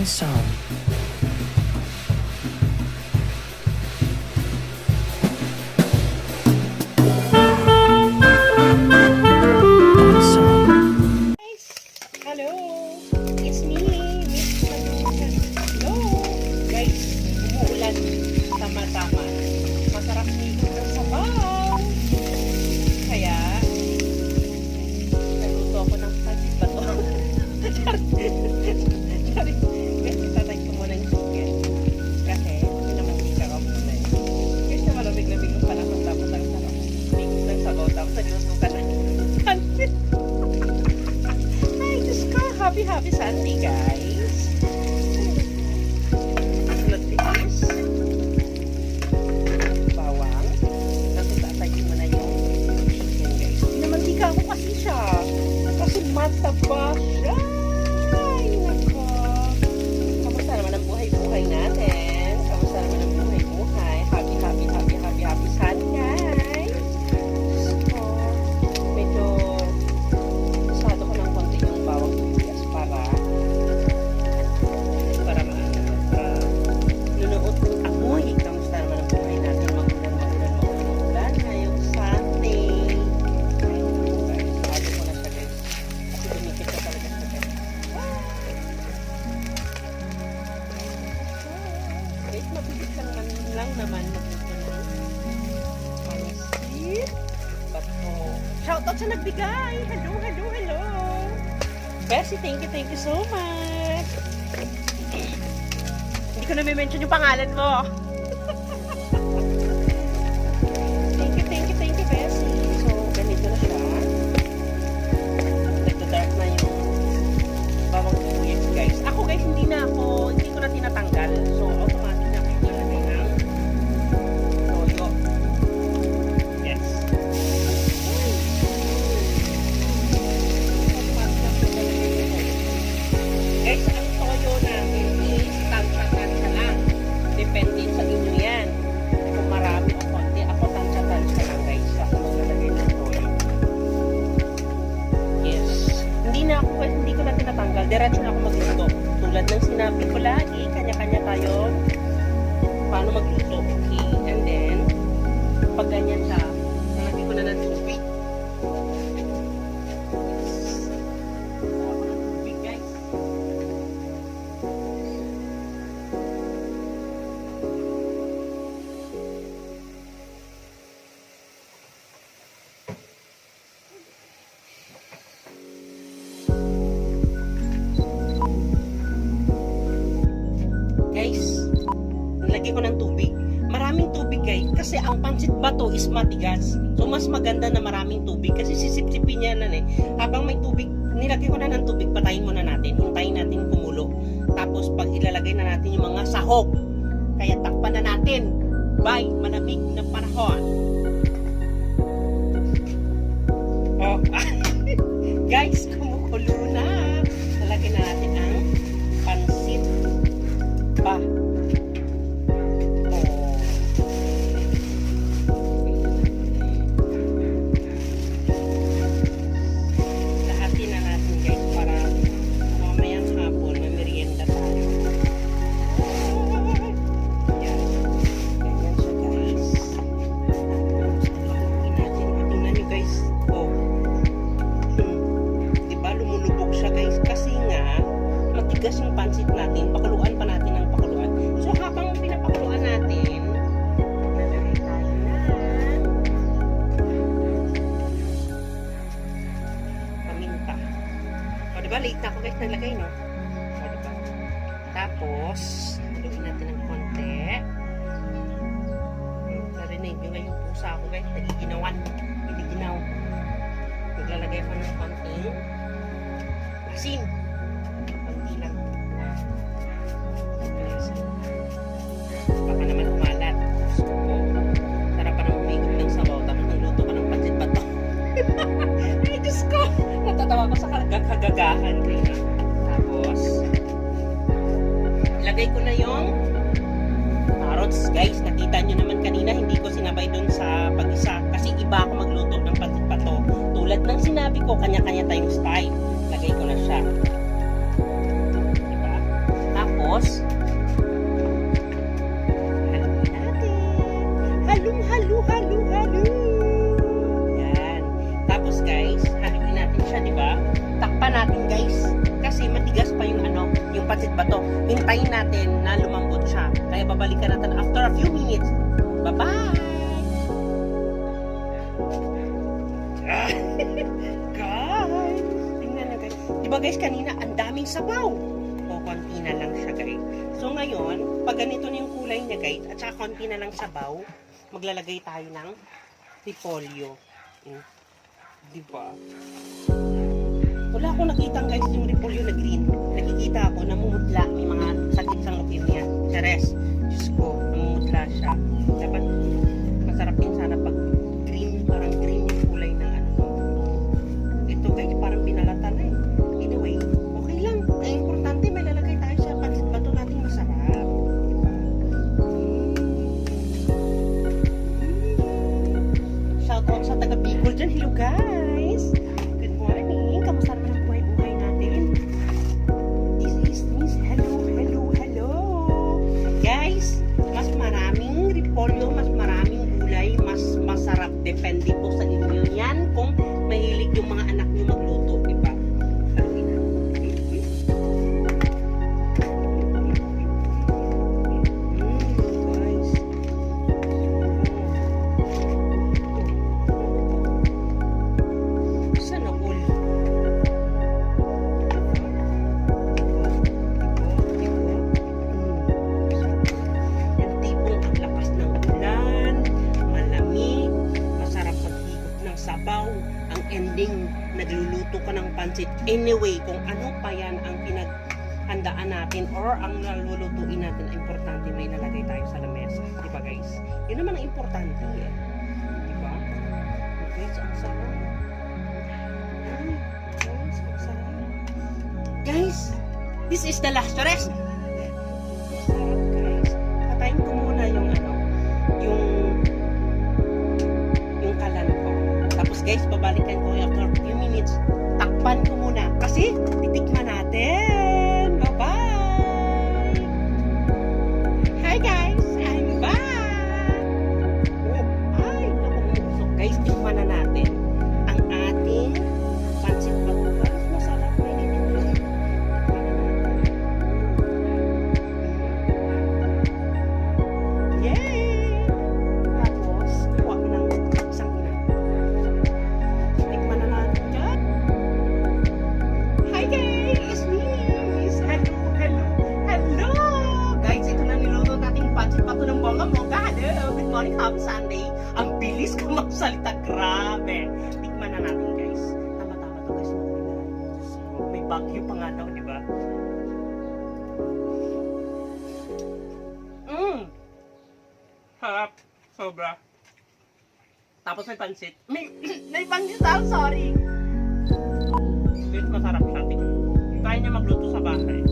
on its own. On its own. Guys, hello. It's me, Miss Malukan. Hello. Guys, umuulan. Tama-tama. Masarap dito ng sabaw. Kaya, naluto ako ng pancit bato. Sorry. Guys, itatay ko muna yung chicken. Kasi, hindi naman ika ko muna eh. Guys, na malamig-lamig yung panahon. Tapos ang sarap. Mix ng sabaw. Tapos naluto ka na. Pancit. Ay, Diyos ko. Happy Sunday, guys. Sunod is bawang. Tapos tatagin mo na yung chicken, guys. Pinamantika ako kasi siya. Kasi mataba siya. Ay, nako. Kamusta naman ang buhay-buhay natin? Kamusta naman ang buhay-buhay? Happy Sunday. Diyos ko. Medyo masyado ko ng konti yung bawang sibuyas para nunuot ng amoy. Kamusta naman ang buhay natin? Magulan ngayong Sunday. Ay, guys, bago ko na siya, guys. Kasi dumikit na talaga siya, guys. Guys, mabilis lang naman magluto ng pansit bato. Shoutout sa nagbigay! Hello! Bessie, thank you so much! Hindi ko na may mention yung pangalan mo. Thank you, Bessie. So, ganito na siya. Nagda-dark na yung bawang sibuyas, guys. Ako, guys, hindi ko na tinatanggal. So, automatic na ako ilalagay ng toyo. Yes. Guys, ang toyo namin is tansya-tansya lang. Depende sa inyo yan. Kung marami o konti, ako tansya-tansya lang, guys. Ako maglalagay ng toyo. Yes. Hindi ko na tinatanggal. Diretso na ako magluto. Tulad ng sinabi ko lagi, kanya-kanya tayo paano magluto. Okay? And then, pag ganyan siya, nalagay ko na ng tubig. Guys, nilagay ko ng tubig. Maraming tubig, guys. Kasi ang pancit bato is matigas. So, mas maganda na maraming tubig. Kasi sisip-sipin niya na eh. Habang may tubig, nilagay ko na ng tubig, patayin muna natin. Hintayin natin kumulo. Tapos, pag ilalagay na natin yung mga sahog, kaya takpan na natin. Bye! Malamig na panahon. Oh, guys, kumukulo na. Nalagay na natin ang pancit ba? Lahatin na natin, guys, para mamayang hapon may merienda tayo. Yan. Ganyan siya, guys. Haluin natin. Tingnan nyo, guys. Oh. Diba, lumulubog siya, guys. Kasi nga, matigas yung pancit natin. Pakuluan pa natin ng pakuluan. So, habang pinapakuluan natin, nalagay tayo ng paminta. O, diba? Late na ako, guys, nalagay, no? O, diba? Tapos, haluin natin ng konti. Narinig nyo nga yung pusa ako, guys. Nagiginawan. Hindi ginaw. Naglalagay ko ng konting asin. Konti lang. Baka naman umalat. Gusto ko. Sarap pa naman umigit ng sabaw. Tapos nagluto ka ng pancit bato. Ay, Diyos ko! Natatawa ko sa kagagahan. Tapos, ilagay ko na yung carrots. Guys, nakita nyo naman kanina, hindi ko sinabay dun sa pag-isa. Kasi iba ako magluto ng pancit bato. Tulad ng sinabi ko, kanya-kanya tayong style. Lagay ko na siya. Diba? Tapos, Diba guys, kanina ang daming sabaw. O, konti na lang siya guys. So ngayon, pag ganito na yung kulay niya guys, at saka konti na lang sabaw, maglalagay tayo ng repolyo. Diba? Wala akong nakitang guys yung repolyo na green. Nakikita ako, namumutla. May mga sakit sa ngipin niya. Chares. Diyos ko, namumutla siya. Dapat masarap din sana pag green, parang green yung kulay ng ano. Ito guys, parang pinalata na eh. Anyway, okay lang. Ang importante, may lalagay tayo sa pansit bato natin masarap. Shoutout sa taga Bicol dyan. Hello guys! Good morning! Kamusta naman ang buhay-buhay natin? This is Miss Hello, hello, hello! Guys, mas maraming repolyo, mas maraming gulay, mas masarap. Depende po sa inyo yan kung mahilig yung mga anak nyo magluto, diba? Haluin na. Guys. Sana all. Yung tipong ang lakas ng ulan, malamig, masarap maghigop ng sabaw, ang ending, nagluluto ka ng pansit. Anyway, kung ano pa yan ang pinaghandaan natin or ang nalulutuin natin, importante may nalagay tayo sa lamesa. Diba guys? Yun naman ang importante eh. Diba? Guys, ang sarap. Guys, ang sarap. Guys, this is the last rest. Sarap guys. Patayin ko muna yung ano, yung kalan ko. Tapos guys, babalikan ko after few minutes. Takpan ko muna kasi titikman natin. Bye-bye! Hi guys! I'm back! Oh, ay, naku, guys, tikman na natin ang ating pansit bato. Mas masarap na yun. Yay! Tapos, kuha ko ng isang ina. Tikman na natin dyan. Hi guys! Miss! Hello, hello, hello! Guys, ito na niluto natin pansit bato ng bongga-bongga. Hello! Good morning, happy Sunday. Ang bilis ko magsalita. Grabe! Tikman na natin guys. Tama-tama to guys. May bagyo pa nga daw, di ba? Harap. Sobra. Tapos may pansit. May pansit daw, sorry. Guys, masarap siya. Kaya niya magluto sa bahay.